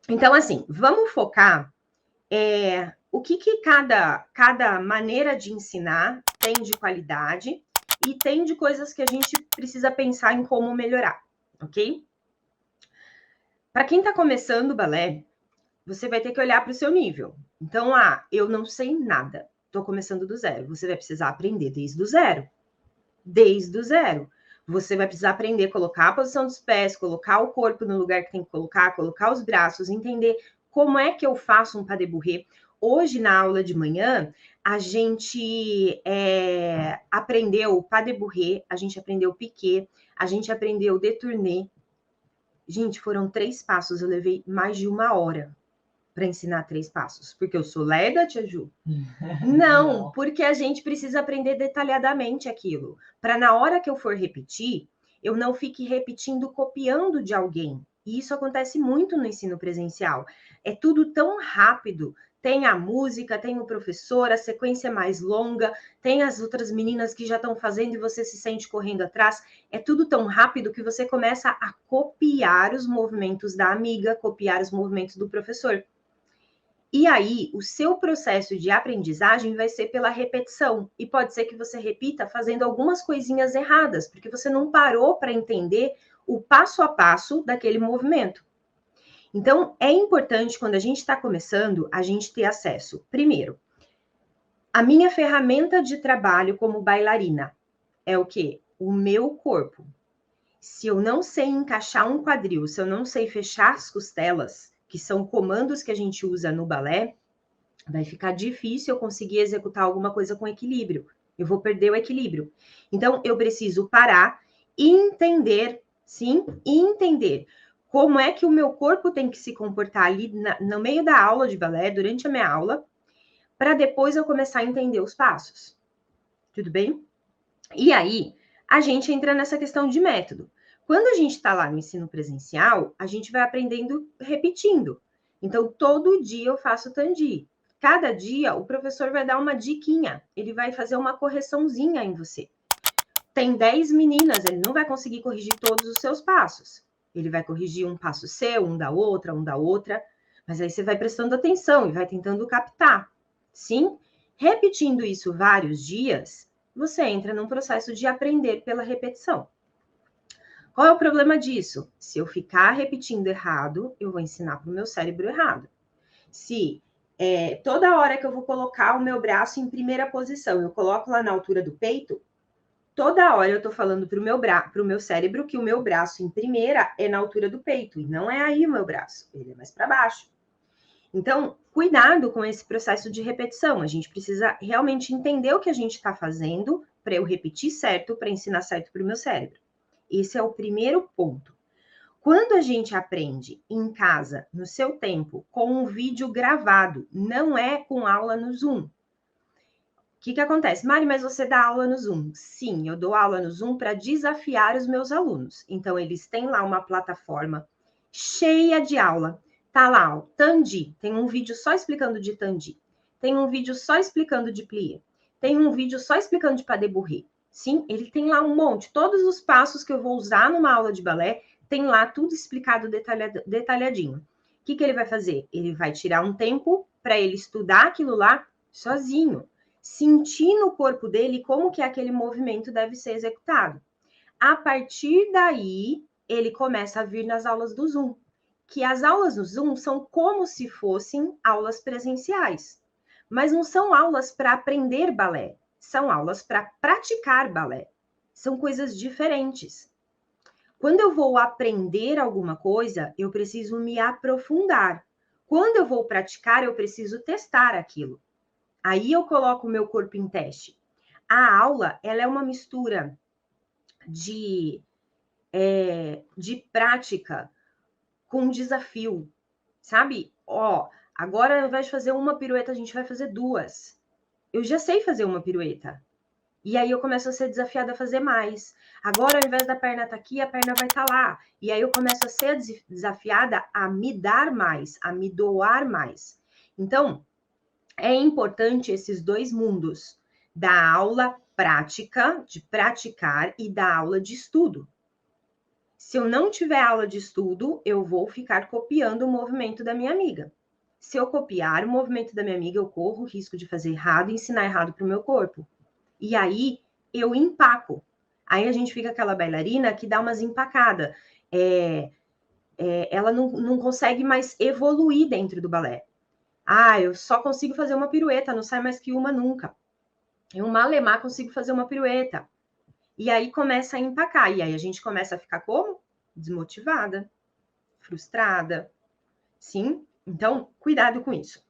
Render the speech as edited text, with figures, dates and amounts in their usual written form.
Então, assim, vamos focar o que cada maneira de ensinar tem de qualidade e tem de coisas que a gente precisa pensar em como melhorar, ok? Para quem está começando o balé, você vai ter que olhar para o seu nível. Então, eu não sei nada, estou começando do zero. Você vai precisar aprender desde o zero. Desde o zero. Você vai precisar aprender a colocar a posição dos pés, colocar o corpo no lugar que tem que colocar os braços, entender como é que eu faço um pas de bourrée. Hoje, na aula de manhã, a gente aprendeu o pas de bourrée, a gente aprendeu o piqué, a gente aprendeu o détourné. Gente, foram 3 passos, eu levei mais de 1 hora para ensinar 3 passos, porque eu sou lerda, tia Ju? Não, porque a gente precisa aprender detalhadamente aquilo, para na hora que eu for repetir, eu não fique repetindo, copiando de alguém. E isso acontece muito no ensino presencial. É tudo tão rápido. Tem a música, tem o professor, a sequência é mais longa, tem as outras meninas que já estão fazendo e você se sente correndo atrás. É tudo tão rápido que você começa a copiar os movimentos da amiga, copiar os movimentos do professor. E aí, o seu processo de aprendizagem vai ser pela repetição. E pode ser que você repita fazendo algumas coisinhas erradas, porque você não parou para entender o passo a passo daquele movimento. Então, é importante, quando a gente está começando, a gente ter acesso. Primeiro, a minha ferramenta de trabalho como bailarina é o quê? O meu corpo. Se eu não sei encaixar um quadril, se eu não sei fechar as costelas, que são comandos que a gente usa no balé, vai ficar difícil eu conseguir executar alguma coisa com equilíbrio. Eu vou perder o equilíbrio. Então, eu preciso parar e entender, sim, entender como é que o meu corpo tem que se comportar ali no meio da aula de balé, durante a minha aula, para depois eu começar a entender os passos. Tudo bem? E aí, a gente entra nessa questão de método. Quando a gente está lá no ensino presencial, a gente vai aprendendo repetindo. Então, todo dia eu faço tandi. Cada dia, o professor vai dar uma diquinha. Ele vai fazer uma correçãozinha em você. Tem 10 meninas, ele não vai conseguir corrigir todos os seus passos. Ele vai corrigir um passo seu, um da outra. Mas aí você vai prestando atenção e vai tentando captar. Sim? Repetindo isso vários dias, você entra num processo de aprender pela repetição. Qual é o problema disso? Se eu ficar repetindo errado, eu vou ensinar para o meu cérebro errado. Se toda hora que eu vou colocar o meu braço em primeira posição, eu coloco lá na altura do peito, toda hora eu estou falando para o meu cérebro que o meu braço em primeira é na altura do peito, e não é aí o meu braço, ele é mais para baixo. Então, cuidado com esse processo de repetição. A gente precisa realmente entender o que a gente está fazendo para eu repetir certo, para ensinar certo para o meu cérebro. Esse é o primeiro ponto. Quando a gente aprende em casa, no seu tempo, com um vídeo gravado, não é com aula no Zoom. O que acontece? Mari, mas você dá aula no Zoom? Sim, eu dou aula no Zoom para desafiar os meus alunos. Então, eles têm lá uma plataforma cheia de aula. Tá lá, ó, Tandi. Tem um vídeo só explicando de Tandi. Tem um vídeo só explicando de plié. Tem um vídeo só explicando de pas de bourrée. Sim, ele tem lá um monte. Todos os passos que eu vou usar numa aula de balé, tem lá tudo explicado detalhadinho. O que ele vai fazer? Ele vai tirar um tempo para ele estudar aquilo lá sozinho. Sentir no corpo dele como que aquele movimento deve ser executado. A partir daí, ele começa a vir nas aulas do Zoom, que as aulas no Zoom são como se fossem aulas presenciais, mas não são aulas para aprender balé, são aulas para praticar balé. São coisas diferentes. Quando eu vou aprender alguma coisa, eu preciso me aprofundar. Quando eu vou praticar, eu preciso testar aquilo. Aí eu coloco o meu corpo em teste. A aula, ela é uma mistura de prática com desafio, sabe? Ó, agora ao invés de fazer uma pirueta, a gente vai fazer 2. Eu já sei fazer uma pirueta. E aí eu começo a ser desafiada a fazer mais. Agora, ao invés da perna estar aqui, a perna vai estar lá. E aí eu começo a ser desafiada a me dar mais, a me doar mais. Então, é importante esses 2 mundos, da aula prática, de praticar, e da aula de estudo. Se eu não tiver aula de estudo, eu vou ficar copiando o movimento da minha amiga. Se eu copiar o movimento da minha amiga, eu corro o risco de fazer errado e ensinar errado para o meu corpo. E aí, eu empaco. Aí a gente fica aquela bailarina que dá umas empacadas. Ela não consegue mais evoluir dentro do balé. Ah, eu só consigo fazer uma pirueta, não sai mais que uma nunca. Eu malemar consigo fazer uma pirueta. E aí começa a empacar. E aí a gente começa a ficar como? Desmotivada, frustrada. Sim? Então, cuidado com isso.